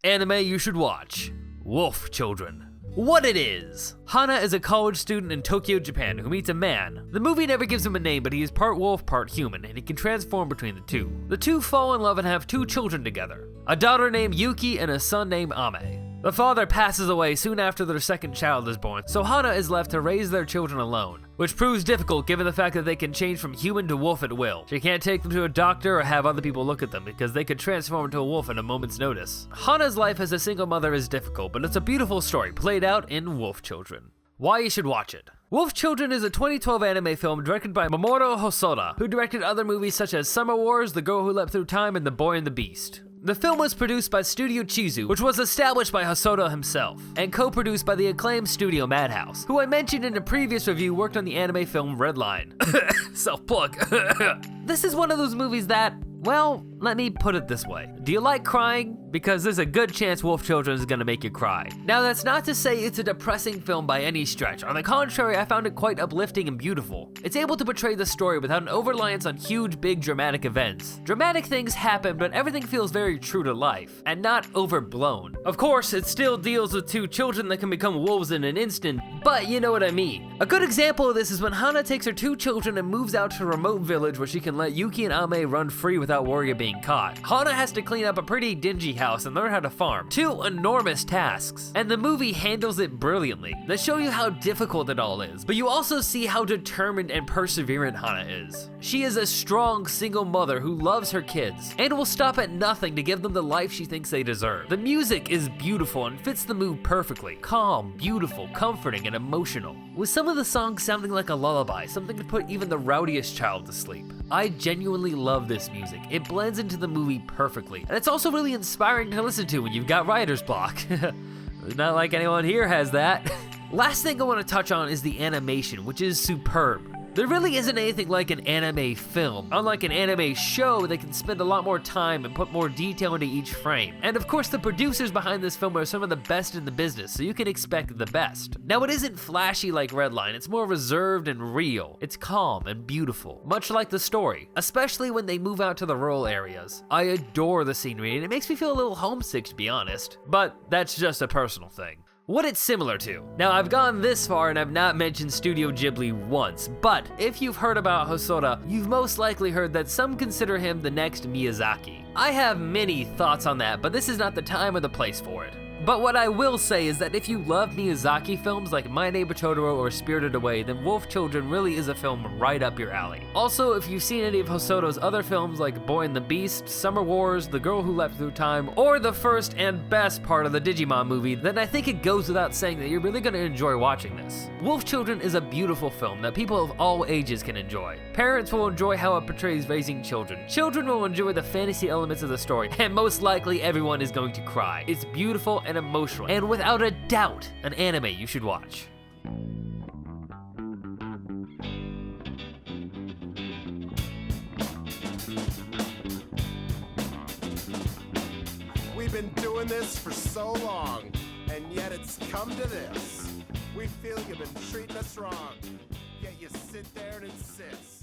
Anime you should watch. Wolf Children. What it is. Hana is a college student in Tokyo, Japan who meets a man. The movie never gives him a name, but he is part wolf, part human, and he can transform between the two. The two fall in love and have 2 children together, a daughter named Yuki and a son named Ame. The father passes away soon after their second child is born, so Hana is left to raise their children alone, which proves difficult given the fact that they can change from human to wolf at will. She can't take them to a doctor or have other people look at them because they could transform into a wolf at a moment's notice. Hana's life as a single mother is difficult, but it's a beautiful story played out in Wolf Children. Why you should watch it. Wolf Children is a 2012 anime film directed by Mamoru Hosoda, who directed other movies such as Summer Wars, The Girl Who Leapt Through Time, and The Boy and the Beast. The film was produced by Studio Chizu, which was established by Hosoda himself, and co-produced by the acclaimed studio Madhouse, who I mentioned in a previous review worked on the anime film Redline. Self-plug. This is one of those movies that, well, let me put it this way. Do you like crying? Because there's a good chance Wolf Children is gonna make you cry. Now that's not to say it's a depressing film by any stretch. On the contrary, I found it quite uplifting and beautiful. It's able to portray the story without an over-reliance on huge, big, dramatic events. Dramatic things happen, but everything feels very true to life, and not overblown. Of course, it still deals with 2 children that can become wolves in an instant, but you know what I mean. A good example of this is when Hana takes her 2 children and moves out to a remote village where she can let Yuki and Ame run free without worry of being caught. Hana has to clean up a pretty dingy house and learn how to farm. 2 enormous tasks. And the movie handles it brilliantly. They show you how difficult it all is, but you also see how determined and perseverant Hana is. She is a strong single mother who loves her kids and will stop at nothing to give them the life she thinks they deserve. The music is beautiful and fits the mood perfectly. Calm, beautiful, comforting, and emotional. With some of the songs sounding like a lullaby, something to put even the rowdiest child to sleep. I genuinely love this music. It blends into the movie perfectly, and it's also really inspiring to listen to when you've got writer's block. Not like anyone here has that. Last thing I want to touch on is the animation, which is superb. There really isn't anything like an anime film. Unlike an anime show, they can spend a lot more time and put more detail into each frame. And of course, the producers behind this film are some of the best in the business, so you can expect the best. Now, it isn't flashy like Redline, it's more reserved and real. It's calm and beautiful, much like the story, especially when they move out to the rural areas. I adore the scenery, and it makes me feel a little homesick, to be honest. But that's just a personal thing. What it's similar to. Now, I've gone this far and I've not mentioned Studio Ghibli once, but if you've heard about Hosoda, you've most likely heard that some consider him the next Miyazaki. I have many thoughts on that, but this is not the time or the place for it. But what I will say is that if you love Miyazaki films like My Neighbor Totoro or Spirited Away, then Wolf Children really is a film right up your alley. Also, if you've seen any of Hosoda's other films like Boy and the Beast, Summer Wars, The Girl Who Leapt Through Time, or the first and best part of the Digimon movie, then I think it goes without saying that you're really going to enjoy watching this. Wolf Children is a beautiful film that people of all ages can enjoy. Parents will enjoy how it portrays raising children. Children will enjoy the fantasy elements of the story, and most likely everyone is going to cry. It's beautiful and emotional, and without a doubt, an anime you should watch. We've been doing this for so long, and yet it's come to this. We feel you've been treating us wrong, yet you sit there and insist.